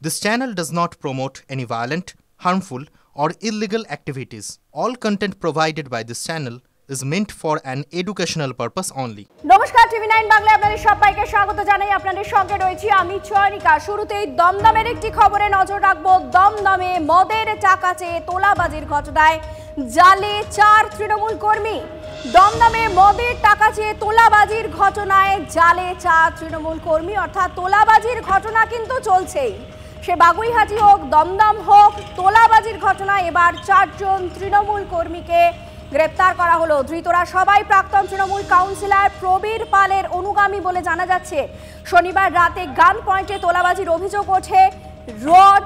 This channel does not promote any violent, harmful, or illegal activities. All content provided by this channel is meant for an educational purpose only. নমস্কার, টিভি9 বাংলায় আপনাদের সবাইকে স্বাগত জানাই। আপনাদের সঙ্গে রয়েছি আমি চয়নিকা। শুরুতেই দমদমের একটি খবরে নজর রাখবো। দমদমে মদের টাকা চেয়ে তোলাবাজির ঘটনায় জালে 4 তৃণমূল কর্মী। দমদমে মদের টাকা চেয়ে তোলাবাজির ঘটনায় জালে 4 তৃণমূল কর্মী, অর্থাৎ তোলাবাজির ঘটনা কিন্তু চলছেই। সে বাগুইহাটি হোক, দমদম হোক, তোলাবাজির ঘটনায় এবার 4 জন তৃণমূল কর্মীকে গ্রেপ্তার করা হলো। ধৃতরা সবাই প্রাক্তন তৃণমূল কাউন্সিলর প্রবীর পালের অনুগামী বলে জানা যাচ্ছে। শনিবার রাতে গান পয়েন্টে তোলাবাজির অভিযোগ ওঠে। রড,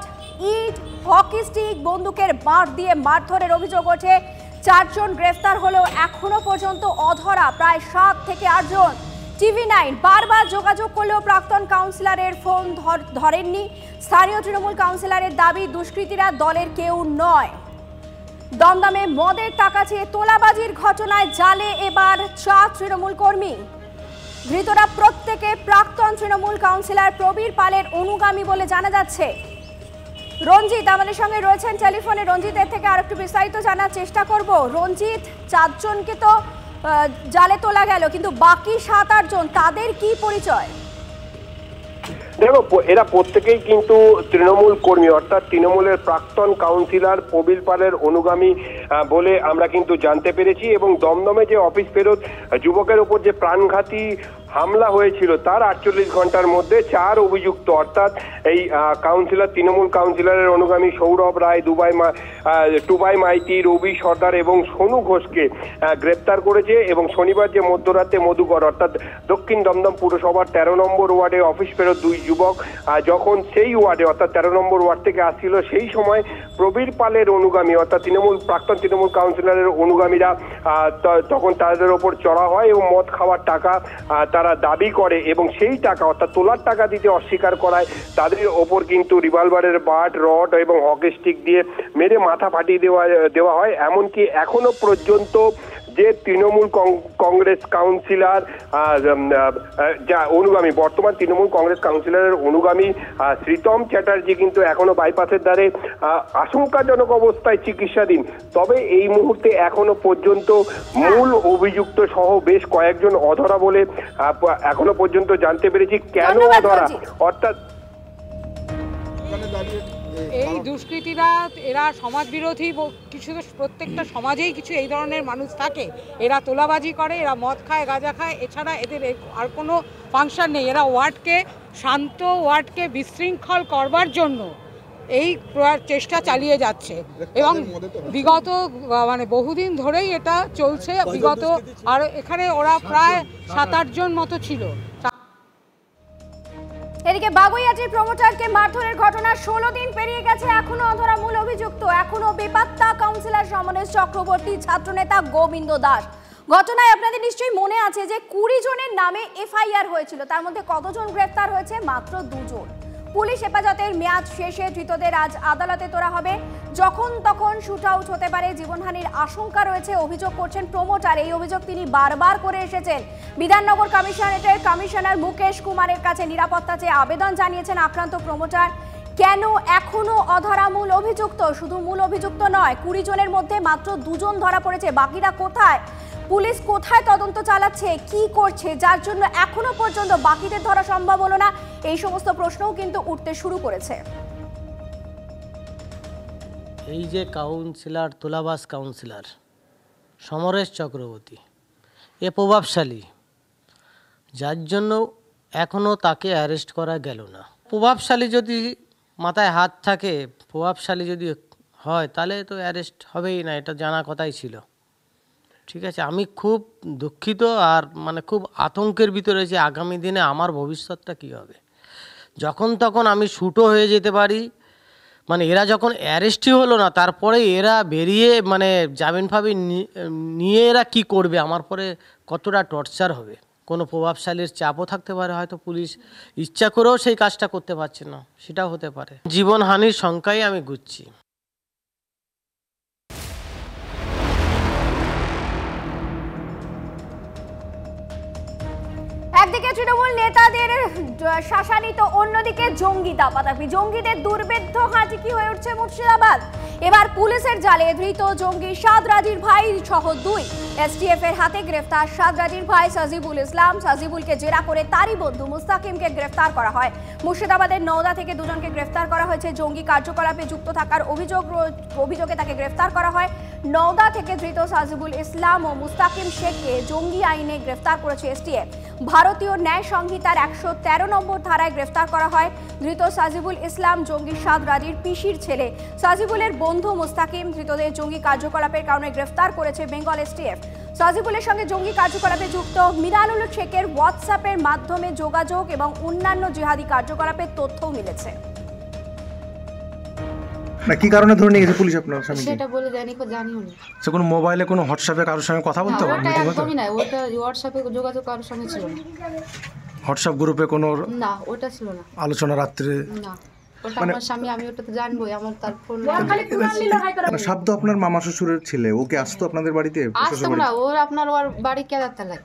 ইট, হকি স্টিক, বন্দুকের বাঁট দিয়ে মারধরের অভিযোগ ওঠে। 4 জন গ্রেফতার হলেও এখনো পর্যন্ত অধরা প্রায় 7 থেকে 8 জন। টিভি9 বারবার যোগাযোগ করলেও প্রাক্তন কাউন্সিলরের ফোন ধরেননি। স্থানীয় তৃণমূল কাউন্সিলরের দাবি, দুষ্কৃতীরা দলের কেউ নয়। দমদমে মদের টাকা চেয়ে তোলাবাজির ঘটনায় জালে এবার 4 তৃণমূল কর্মী। ধৃতরা প্রত্যেকে প্রাক্তন তৃণমূল কাউন্সিলর প্রবীর পালের অনুগামী বলে জানা যাচ্ছে। রঞ্জিত আমাদের সঙ্গে রয়েছেন টেলিফোনে। রঞ্জিতের থেকে আর একটু বিস্তারিত জানার চেষ্টা করব। রঞ্জিত, 4 জনকে তো জালে তোলা গেল, কিন্তু বাকি 7-8 জন তাদের কি পরিচয়? দেখো, এরা প্রত্যেকেই কিন্তু তৃণমূল কর্মী, অর্থাৎ তৃণমূলের প্রাক্তন কাউন্সিলর প্রবীর পালের অনুগামী বলে আমরা কিন্তু জানতে পেরেছি। এবং দমদমে যে অফিস ফেরত যুবকের উপর যে প্রাণঘাতী হামলা হয়েছিল তার 48 ঘন্টার মধ্যে 4 অভিযুক্ত, অর্থাৎ এই কাউন্সিলর, তৃণমূল কাউন্সিলরের অনুগামী সৌরভ রায়, টুবাই মাইতি, রবি সর্দার এবং সোনু ঘোষকে গ্রেপ্তার করেছে। এবং শনিবার যে মধ্যরাতে মধুকর, অর্থাৎ দক্ষিণ দমদম পুরসভার 13 নম্বর ওয়ার্ডে অফিস ফেরত 2 যুবক যখন সেই ওয়ার্ডে, অর্থাৎ 13 নম্বর ওয়ার্ড থেকে আসছিল, সেই সময় প্রবীর পালের অনুগামী, অর্থাৎ প্রাক্তন তৃণমূল কাউন্সিলরের অনুগামীরা তখন তাদের ওপর চড়া হয় এবং মদ খাওয়ার টাকা তারা দাবি করে এবং সেই টাকা, অর্থাৎ তোলার টাকা দিতে অস্বীকার করায় তাদের ওপর কিন্তু রিভলভারের বাট, রড এবং হকি স্টিক দিয়ে মেরে মাথা ফাটিয়ে দেওয়া হয়। এমনকি এখনো পর্যন্ত যে তৃণমূল কংগ্রেস কাউন্সিলর যা অনুগামী, বর্তমান তৃণমূল কংগ্রেস কাউন্সিলরের অনুগামী শ্রীতম চ্যাটার্জি কিন্তু এখনো বাইপাসের দ্বারে আশঙ্কাজনক অবস্থায় চিকিৎসাধীন। তবে এই মুহূর্তে এখনো পর্যন্ত মূল অভিযুক্ত সহ বেশ কয়েকজন অধরা বলে এখনো পর্যন্ত জানতে পেরেছি। কেন অধরা? অর্থাৎ এই দুষ্কৃতীরা, এরা সমাজ বিরোধী, কিছু প্রত্যেকটা সমাজেই কিছু এই ধরনের মানুষ থাকে। এরা তোলাবাজি করে, এরা মদ খায়, গাঁজা খায়, এছাড়া এদের আর কোনো ফাংশন নেই। এরা শান্ত ওয়ার্ডকে বিশৃঙ্খল করবার জন্য এই চেষ্টা চালিয়ে যাচ্ছে এবং বিগত বহুদিন ধরেই এটা চলছে। আর এখানে ওরা প্রায় 7-8 জন মতো ছিল। এদিকে বাগুইহাটির প্রমোটারকে মারধরের ঘটনা 16 দিন পেরিয়ে গেছে, এখনো অধরা মূল অভিযুক্ত। এখনো বেপাত্তা কাউন্সিলর সমরেশ চক্রবর্তী, ছাত্রনেতা গোবিন্দ দাস। ঘটনায় আপনাদের নিশ্চয়ই মনে আছে যে 20 জনের নামে এফআইআর হয়েছিল, তার মধ্যে কতজন গ্রেফতার হয়েছে? মাত্র 2 জন। পুলিশ হেফাজতের মেয়াদ শেষে ধৃতদের আজ আদালতে তোলা হবে। যখন তখন শুট আউট হতে পারে, জীবনহানির আশঙ্কা রয়েছে, অভিযোগ করছেন প্রমোটার। এই অভিযোগ তিনি বারবার করে এসেছেন। বিধাননগর কমিশনারেটের কমিশনার মুকেশ কুমারের কাছে নিরাপত্তা চেয়ে আবেদন জানিয়েছেন আক্রান্ত প্রমোটার। কেন এখনো অধরা মূল অভিযুক্ত? শুধু মূল অভিযুক্ত নয়, 20 জনের মধ্যে মাত্র 2 জন ধরা পড়েছে। বাকিরা কোথায়? পুলিশ কোথায় তদন্ত চালাচ্ছে, কি করছে, যার জন্য এখনো পর্যন্ত বাকিদের ধরা সম্ভব হলো না? এই সমস্ত প্রশ্নও কিন্তু উঠতে শুরু করেছে। এই যে কাউন্সিলর, তোলাবাজ কাউন্সিলর সমরেশ চক্রবর্তী, এ প্রভাবশালী, যার জন্য এখনও তাকে অ্যারেস্ট করা গেল না। প্রভাবশালী যদি মাথায় হাত থাকে, প্রভাবশালী যদি হয়, তাহলে তো অ্যারেস্ট হবেই না, এটা জানা কথাই ছিল। ঠিক আছে, আমি খুব দুঃখিত আর খুব আতঙ্কের ভিতরে রয়েছে আগামী দিনে আমার ভবিষ্যৎটা কী হবে। যখন তখন আমি শুটও হয়ে যেতে পারি। এরা যখন অ্যারেস্টই হলো না, তারপরে এরা বেরিয়ে জামিন ফামিন নিয়ে এরা কি করবে, আমার পরে কতটা টর্চার হবে। কোনো প্রভাবশালীর চাপও থাকতে পারে, হয়তো পুলিশ ইচ্ছা করেও সেই কাজটা করতে পারছে না, সেটাও হতে পারে। জীবনহানির শঙ্কাই আমি গুচ্ছি। একদিকে একদিকে তৃণমূল নেতাদের শাসানিত, অন্যদিকে জঙ্গি দাপাদাপি, জঙ্গিদের দুর্ভেদ্য হাঁটি কি হয়ে উঠছে মুর্শিদাবাদ। এবার পুলিশের জালে ধৃত জঙ্গি সাদরাজির ভাই সহ 2 এসটিএফ এর হাতে গ্রেফতার সাদরাজির ভাই সাজিবুল ইসলাম। সাজিবুলকে জেরা করে তারই বন্ধু মুস্তাকিমকে গ্রেফতার করা হয়। মুর্শিদাবাদের নওদা থেকে 2 জনকে গ্রেফতার করা হয়েছে। জঙ্গি কার্যকলাপে যুক্ত থাকার অভিযোগে তাকে গ্রেফতার করা হয়। নওদা থেকে ধৃত সাজিবুল ইসলাম ও মুস্তাকিম শেখকে জঙ্গি আইনে গ্রেফতার করেছে এসটিএফ। ভারতীয় ন্যায় সংহিতার 113 নম্বর ধারায় গ্রেফতার করা হয়। ধৃত সাজিবুল ইসলাম জঙ্গি সাদরাজির পিসির ছেলে। সাজিবুলের বন্ধু মুস্তাকিম। ধৃতদের জঙ্গি কার্যকলাপের কারণে গ্রেফতার করেছে বেঙ্গল এসটিএফ। সাজিবুলের সঙ্গে জঙ্গি কার্যকলাপে যুক্ত মিরানুল শেখের হোয়াটসঅ্যাপের মাধ্যমে যোগাযোগ এবং অন্যান্য জিহাদি কার্যকলাপের তথ্যও মিলেছে। না কি কারণে ধরে নিয়ে গেছে পুলিশ আপনার স্বামীকে? সেটা বলে জানিও না। সে কোনো মোবাইলে কোনো হোয়াটসঅ্যাপে কারোর সঙ্গে কথা বলতে ওটা একদমই না, ওটা হোয়াটসঅ্যাপে যোগাযোগ কারোর সঙ্গে ছিল না। হোয়াটসঅ্যাপ গ্রুপে কোনো না, ওটা ছিল না আলোচনা রাত্রে? না, ওটা আমার স্বামী, আমি ওটা তো জানবোই, আমার তার ফোন শব্দ। আপনার মামা শ্বশুরের ছেলে, ওকে আসতো আপনাদের বাড়িতে? আসতো না, ওর ওর বাড়ি কেদারতলায়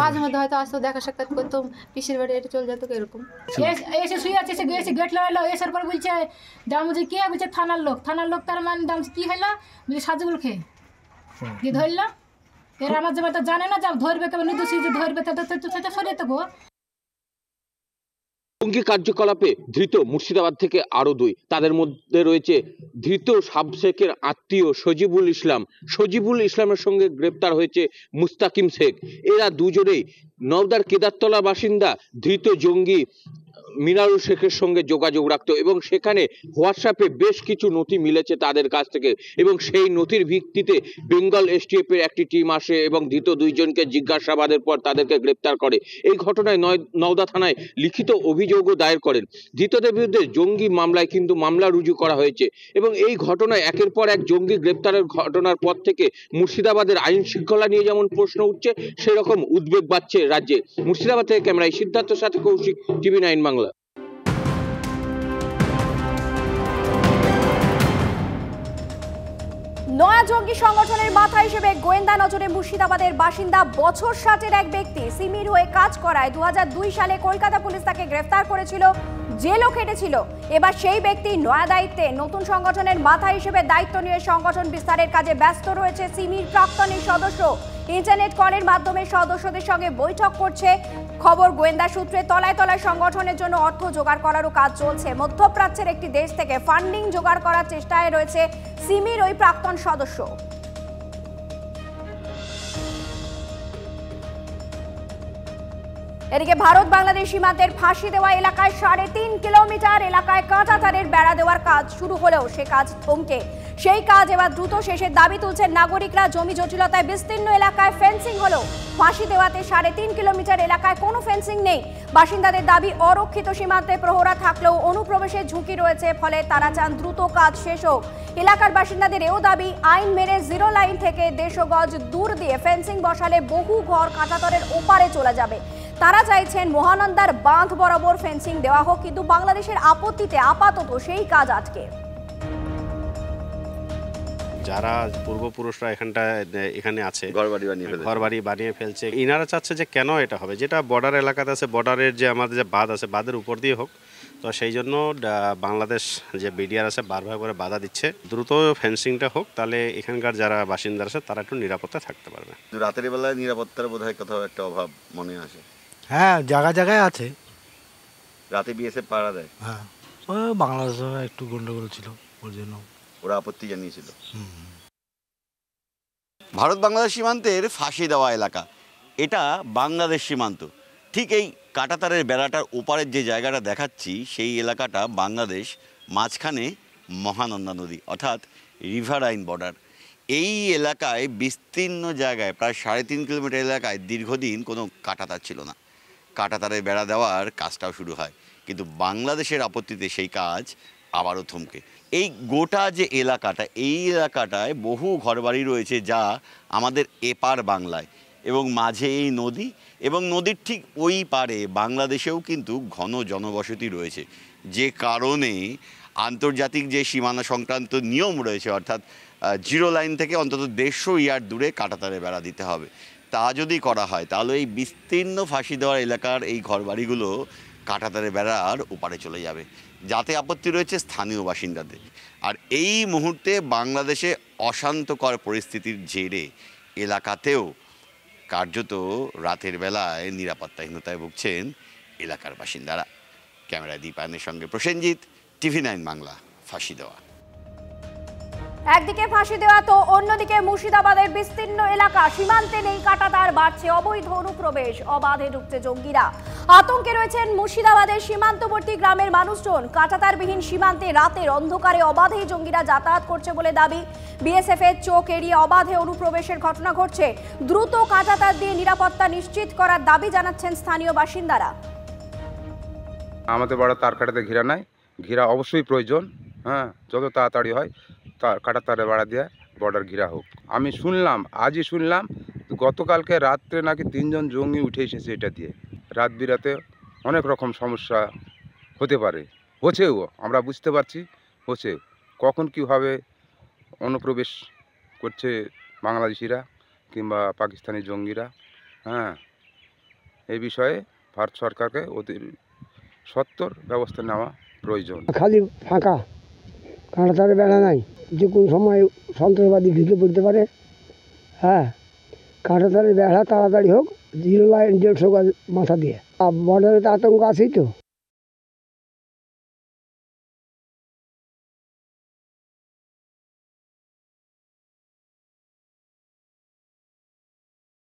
মাঝে মধ্যে হয়তো আসতো, দেখা সাক্ষাৎ করতো, পিসির বাড়ি এটা চলে যেত এরকম। এসে শুয়ে আছে, এসে গেছে, গেট লাগালো, এসার পর বলছে দাম বলছে কে, বলছে থানার লোক তার মানে দাম কি হইলো, বলছে সাজুগুল খেয়ে দিয়ে ধরলো। এর আমার যে তো জানে না, যা ধরবে কেমন নির্দোষী যে ধরবে সেটা সরিয়ে দেবো। জঙ্গি কার্যকলাপে ধৃত মুর্শিদাবাদ থেকে আরো 2। তাদের মধ্যে রয়েছে ধৃত সাব শেখের আত্মীয় সজিবুল ইসলাম। সজিবুল ইসলামের সঙ্গে গ্রেপ্তার হয়েছে মুস্তাকিম শেখ। এরা দুজনেই নওদার কেদারতলা বাসিন্দা। ধৃত জঙ্গি মিনারুল শেখের সঙ্গে যোগাযোগ রাখতো এবং সেখানে হোয়াটসঅ্যাপে বেশ কিছু নথি মিলেছে তাদের কাছ থেকে, এবং সেই নথির ভিত্তিতে বেঙ্গল এসটিএফ এর একটি টিম আসে এবং ধৃত 2 জনকে জিজ্ঞাসাবাদের পর তাদেরকে গ্রেপ্তার করে। এই ঘটনায় নওদা থানায় লিখিত অভিযোগও দায়ের করেন। ধৃতদের বিরুদ্ধে জঙ্গি মামলায় কিন্তু মামলা রুজু করা হয়েছে এবং এই ঘটনায় একের পর এক জঙ্গি গ্রেপ্তারের ঘটনার পর থেকে মুর্শিদাবাদের আইন শৃঙ্খলা নিয়ে যেমন প্রশ্ন উঠছে, সেরকম উদ্বেগ বাড়ছে রাজ্যে। মুর্শিদাবাদ থেকে ক্যামেরায় সিদ্ধার্থের সাথে কৌশিক, TV9 বাংলা। নয়া জঙ্গি সংগঠনের মাথা হিসেবে গোয়েন্দা নজরে মুর্শিদাবাদের বাসিন্দা বছর 60-এর এক ব্যক্তি সিমির হয়ে কাজ করায় 2002 সালে কলকাতা পুলিশ তাকে গ্রেফতার করেছিল, জেলও খেটেছিল। এবার সেই ব্যক্তি নয়া দায়িত্বে নতুন সংগঠনের মাথা হিসেবে দায়িত্ব নিয়ে সংগঠন বিস্তারের কাজে ব্যস্ত রয়েছে সিমির প্রাক্তন এই সদস্য। ইন্টারনেট কলের মাধ্যমে সদস্যদের সঙ্গে বৈঠক করছে। খবর গোয়েন্দা সূত্রে তলায় তলায় সংগঠনের জন্য অর্থ জোগাড় করারও কাজ চলছে। মধ্যপ্রাচ্যের একটি দেশ থেকে ফান্ডিং জোগাড় করার চেষ্টায় রয়েছে সিমির ওই প্রাক্তন সদস্য। এদিকে ভারত বাংলাদেশ সীমান্তের ফাঁসি দেওয়া এলাকায় 3.5 কিলোমিটার এলাকায় কাঁটাতারের বেড়া দেওয়ার কাজ শুরু হলেও সে কাজ থমকে। সেই কাজ এবার দ্রুত শেষের দাবি তুলছেন নাগরিকরা। জমি জটিলতায় বিস্তীর্ণ এলাকায় ফেন্সিং হলো, ফাঁসি দেওয়াতে 3.5 কিলোমিটার এলাকায় কোনো ফেন্সিং নেই। বাসিন্দাদের দাবি অরক্ষিত সীমান্তে প্রহরা থাকলেও অনুপ্রবেশের ঝুঁকি রয়েছে, ফলে তারা চান দ্রুত কাজ শেষ হোক। এলাকার বাসিন্দাদের এও দাবি, আইন মেরে 0 লাইন থেকে 150 গজ দূর দিয়ে ফেন্সিং বসালে বহু ঘর কাঁটাতারের ওপারে চলে যাবে। তারা চাইছেন মহানন্দার বাঁধ বরাবর ফেন্সিং দেওয়া হোক, কিন্তু বাংলাদেশের আপত্তিতে আপাতত সেই কাজ আটকে। যারা পূর্বপুরুষরা এখানে আছে, ঘর বাড়ি বানিয়ে ফেলছে, ইনারা চাচ্ছে যে কেন এটা হবে, যেটা বর্ডার এলাকাতে আছে, বর্ডারের যে আমাদের যে বাঁধ আছে, বাঁধের উপর দিয়ে হোক। তো সেই জন্য বাংলাদেশ যে বিডিআর আছে বারবার করে বাধা দিচ্ছে, দ্রুত ফেন্সিংটা হোক, তাহলে এখানকার যারা বাসিন্দা আছে তারা একটু নিরাপত্তা থাকতে পারবে। রাতের বেলায় নিরাপত্তার বোধহয় কোথাও একটা অভাব মনে আসে। হ্যাঁ, জায়গায় আছে। রাতে বিএসএফ পাহারা দেয়। হ্যাঁ, বাংলাদেশে একটু গন্ডগোল ছিল, ওর জন্য ওরা আপত্তি জানিয়েছিল। ভারত বাংলাদেশ সীমান্তের ফাঁসি দেওয়া এলাকা, এটা বাংলাদেশ সীমান্ত। ঠিক এই কাঁটাতারের বেড়াটার ওপারের যে জায়গাটা দেখাচ্ছি, সেই এলাকাটা বাংলাদেশ, মাঝখানে মহানন্দা নদী, অর্থাৎ রিভারাইন বর্ডার। এই এলাকায় বিস্তীর্ণ জায়গায় প্রায় 3.5 কিলোমিটার এলাকায় দীর্ঘদিন কোনো কাঁটাতার ছিল না। কাঁটাতারের বেড়া দেওয়ার কাজটাও শুরু হয়, কিন্তু বাংলাদেশের আপত্তিতে সেই কাজ আবারও থমকে। এই গোটা যে এলাকাটা, এই এলাকাটায় বহু ঘরবাড়ি রয়েছে যা আমাদের এপার বাংলায়, এবং মাঝে এই নদী, এবং নদীর ঠিক ওই পারে বাংলাদেশেও কিন্তু ঘন জনবসতি রয়েছে, যে কারণে আন্তর্জাতিক যে সীমানা সংক্রান্ত নিয়ম রয়েছে, অর্থাৎ 0 লাইন থেকে অন্তত 150 ইয়ার্ড দূরে কাঁটাতারে বেড়া দিতে হবে। তা যদি করা হয় তাহলে এই বিস্তীর্ণ ফাঁসি দেওয়ার এলাকার এই ঘরবাড়িগুলো কাঁটাতারের বেড়ার ওপারে চলে যাবে, যাতে আপত্তি রয়েছে স্থানীয় বাসিন্দাদের। আর এই মুহূর্তে বাংলাদেশে অশান্তকর পরিস্থিতির জেরে এলাকাতেও কার্যত রাতের বেলায় নিরাপত্তাহীনতায় ভুগছেন এলাকার বাসিন্দারা। ক্যামেরায় দীপায়নের সঙ্গে প্রসেনজিৎ, TV9 বাংলা। ফাঁসি দেওয়া একদিকে ফাঁসি দেওয়া তো অন্যদিকে মুর্শিদাবাদের বিস্তীর্ণ এলাকা, সীমান্তে নেই কাঁটাতার, বাড়ছে অবৈধ অনুপ্রবেশ, অবাধে ঢুকছে জঙ্গিরা। আতঙ্কে রয়েছেন মুর্শিদাবাদের সীমান্তবর্তী গ্রামের মানুষজন। কাঁটাতারবিহীন সীমান্তে রাতের অন্ধকারে অবাধেই জঙ্গিরা যাতায়াত করছে বলে দাবি। বিএসএফ এর চোখ এড়িয়ে অবাধে অনুপ্রবেশের ঘটনা ঘটছে। দ্রুত কাঁটাতার দিয়ে নিরাপত্তা নিশ্চিত করার দাবি জানাচ্ছেন স্থানীয় বাসিন্দারা। আমাদের বড় তার কাটাতে ঘেরা নাই, ঘেরা অবশ্যই প্রয়োজন। হ্যাঁ, যত তাড়াতাড়ি হয় তার কাঁটাতারে বাড়া দিয়ে বর্ডার ঘেরা হোক। আমি শুনলাম, আজই শুনলাম গতকালকে রাত্রে নাকি 3 জন জঙ্গি উঠে এসেছে এটা দিয়ে। রাত বিরাতে অনেক রকম সমস্যা হতে পারে, হচ্ছেও, আমরা বুঝতে পারছি হচ্ছে। কখন কীভাবে অনুপ্রবেশ করছে বাংলাদেশিরা কিংবা পাকিস্তানি জঙ্গিরা, হ্যাঁ, এই বিষয়ে ভারত সরকারকে অতি সত্বর ব্যবস্থা নেওয়া প্রয়োজন। খালি ফাঁকা, কাঁটাতারে বেড়া নাই, যে কোনো সময় সন্ত্রাসবাদী ঢুকে পড়তে পারে। হ্যাঁ, কাঁটাতারে বেড়া তাড়াতাড়ি হোক, 0 লাইন 150 গজ মাথা দিয়ে। বর্ডারে তো আতঙ্ক আছেই তো।